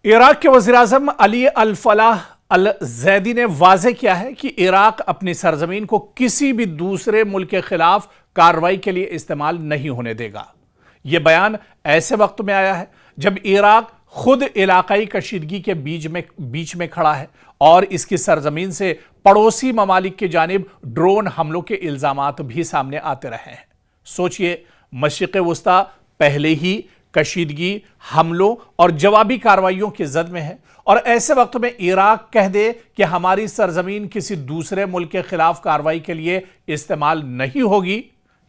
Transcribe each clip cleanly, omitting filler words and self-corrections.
Iraq के वज़ीर-ए-आज़म अली अल-फलाह अल-ज़ैदी ने वाज़ेह किया है कि इराक अपनी सरजमीन को किसी भी दूसरे मुल्क के खिलाफ कार्रवाई के लिए इस्तेमाल नहीं होने देगा। यह बयान ऐसे वक्त में आया है जब इराक खुद इलाकाई कशीदगी के बीच में खड़ा है और इसकी सरजमीन से पड़ोसी ममालिक की जानिब ड्रोन हमलों के इल्जामात भी सामने आते रहे हैं। सोचिए, मशरिक़ वुस्ता पहले ही कशीदगी, हमलों और जवाबी कार्रवाइयों की जद में है और ऐसे वक्त में इराक कह दे कि हमारी सरजमीन किसी दूसरे मुल्क के खिलाफ कार्रवाई के लिए इस्तेमाल नहीं होगी।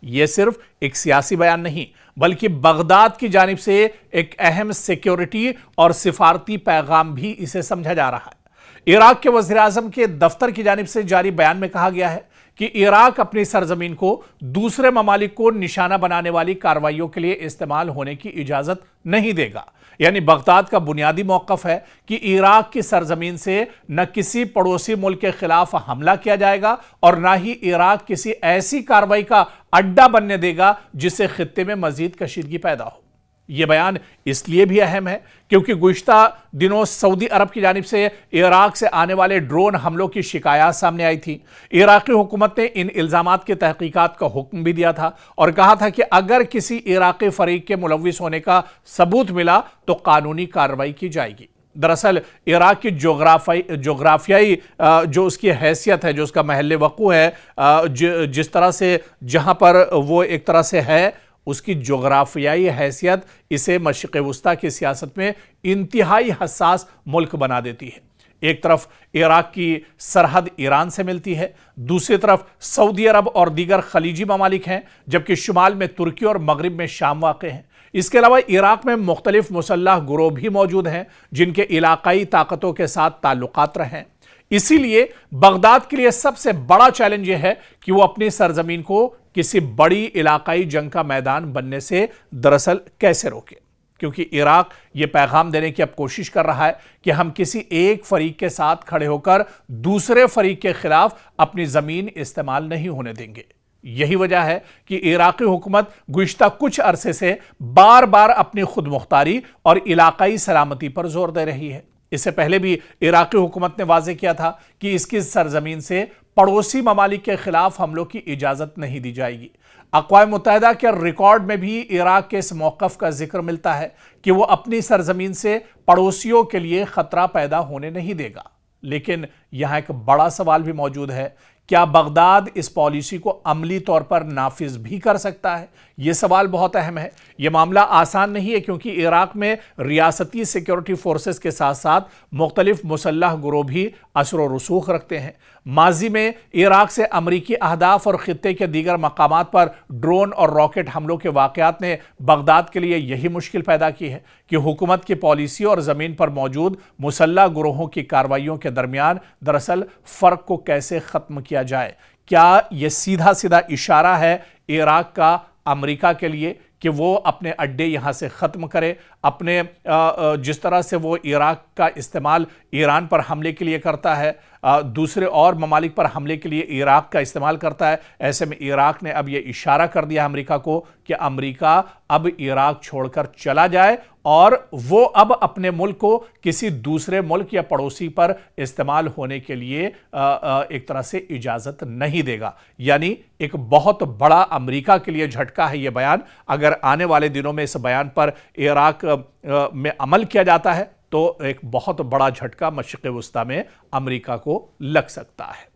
यह सिर्फ एक सियासी बयान नहीं बल्कि बगदाद की जानिब से एक अहम सिक्योरिटी और सिफारती पैगाम भी इसे समझा जा रहा है। इराक के वज़ीर-ए-आज़म के दफ्तर की जानिब से जारी बयान में कहा गया है कि इराक अपनी सरजमीन को दूसरे ममालिक को निशाना बनाने वाली कार्रवाइयों के लिए इस्तेमाल होने की इजाजत नहीं देगा। यानी बगदाद का बुनियादी मौक़िफ़ है कि इराक की सरजमीन से न किसी पड़ोसी मुल्क के खिलाफ हमला किया जाएगा और न ही इराक किसी ऐसी कार्रवाई का अड्डा बनने देगा जिससे खित्ते में मजीद कशीदगी पैदा हो। यह बयान इसलिए भी अहम है क्योंकि गुज़िश्ता दिनों सऊदी अरब की जानिब से इराक से आने वाले ड्रोन हमलों की शिकायत सामने आई थी। इराकी हुकूमत ने इन इल्ज़ामात की तहकीकात का हुक्म भी दिया था और कहा था कि अगर किसी इराकी फरीक के मुलव्विस होने का सबूत मिला तो कानूनी कार्रवाई की जाएगी। दरअसल इराक की जोग्राफियाई जो उसकी हैसियत है, जो उसका महल वक़ू है, जिस तरह से जहाँ पर वो एक तरह से है, उसकी जोग्राफियाई हैसियत इसे मशरिक़ वुस्ता की सियासत में इंतहाई हसास मुल्क बना देती है। एक तरफ इराक की सरहद ईरान से मिलती है, दूसरी तरफ सऊदी अरब और दीगर खलीजी ममालिक हैं, जबकि शुमाल में तुर्की और मगरिब में शाम वाक़ हैं। इसके अलावा इराक में मुख्तलिफ मुसल्लह गुरोह भी मौजूद हैं जिनके इलाकाई ताकतों के साथ ताल्लुकात रहे हैं। इसीलिए बगदाद के लिए सबसे बड़ा चैलेंज यह है कि वो अपनी सरजमीन को किसी बड़ी इलाकाई जंग का मैदान बनने से दरअसल कैसे रोके, क्योंकि इराक ये पैगाम देने की अब कोशिश कर रहा है कि हम किसी एक फरीक के साथ खड़े होकर दूसरे फरीक के खिलाफ अपनी जमीन इस्तेमाल नहीं होने देंगे। यही वजह है कि इराकी हुकूमत गुज़िश्ता कुछ अरसे से बार बार अपनी खुद मुख्तारी और इलाकाई सलामती पर जोर दे रही है। इससे पहले भी इराकी हुकूमत ने वाज़ेह किया था कि इसकी सरजमीन से पड़ोसी ममालिक के खिलाफ हमलों की इजाज़त नहीं दी जाएगी। अक़वाम मुत्तहिदा के रिकॉर्ड में भी इराक के इस मौक़िफ़ का जिक्र मिलता है कि वो अपनी सरजमीन से पड़ोसियों के लिए ख़तरा पैदा होने नहीं देगा। लेकिन यहाँ एक बड़ा सवाल भी मौजूद है, क्या बगदाद इस पॉलिसी को अमली तौर पर नाफिज भी कर सकता है? यह सवाल बहुत अहम है। यह मामला आसान नहीं है क्योंकि इराक में रियासती सिक्योरिटी फोर्सेस के साथ साथ मुख्तलिफ मुसल्लह गुरोह भी असर व रसूख रखते हैं। माजी में इराक से अमरीकी अहदाफ और खित्ते के दीगर मकामात पर ड्रोन और रॉकेट हमलों के वाक़यात ने बगदाद के लिए यही मुश्किल पैदा की है कि हुकूमत की पॉलिसी और ज़मीन पर मौजूद मुसल्लह गुरोहों की कार्रवाइयों के दरमियान दरअसल फ़र्क को कैसे ख़त्म किया जाए। क्या यह सीधा सीधा इशारा है इराक का अमेरिका के लिए कि वो अपने अड्डे यहाँ से ख़त्म करे, अपने जिस तरह से वो इराक का इस्तेमाल ईरान पर हमले के लिए करता है, दूसरे और ममालिक पर हमले के लिए इराक का इस्तेमाल करता है। ऐसे में इराक ने अब ये इशारा कर दिया अमेरिका को कि अमेरिका अब इराक छोड़कर चला जाए और वो अब अपने मुल्क को किसी दूसरे मुल्क या पड़ोसी पर इस्तेमाल होने के लिए एक तरह से इजाज़त नहीं देगा। यानी एक बहुत बड़ा अमेरिका के लिए झटका है ये बयान। अगर आने वाले दिनों में इस बयान पर इराक में अमल किया जाता है तो एक बहुत बड़ा झटका मशरिक़ वुस्ता में अमेरिका को लग सकता है।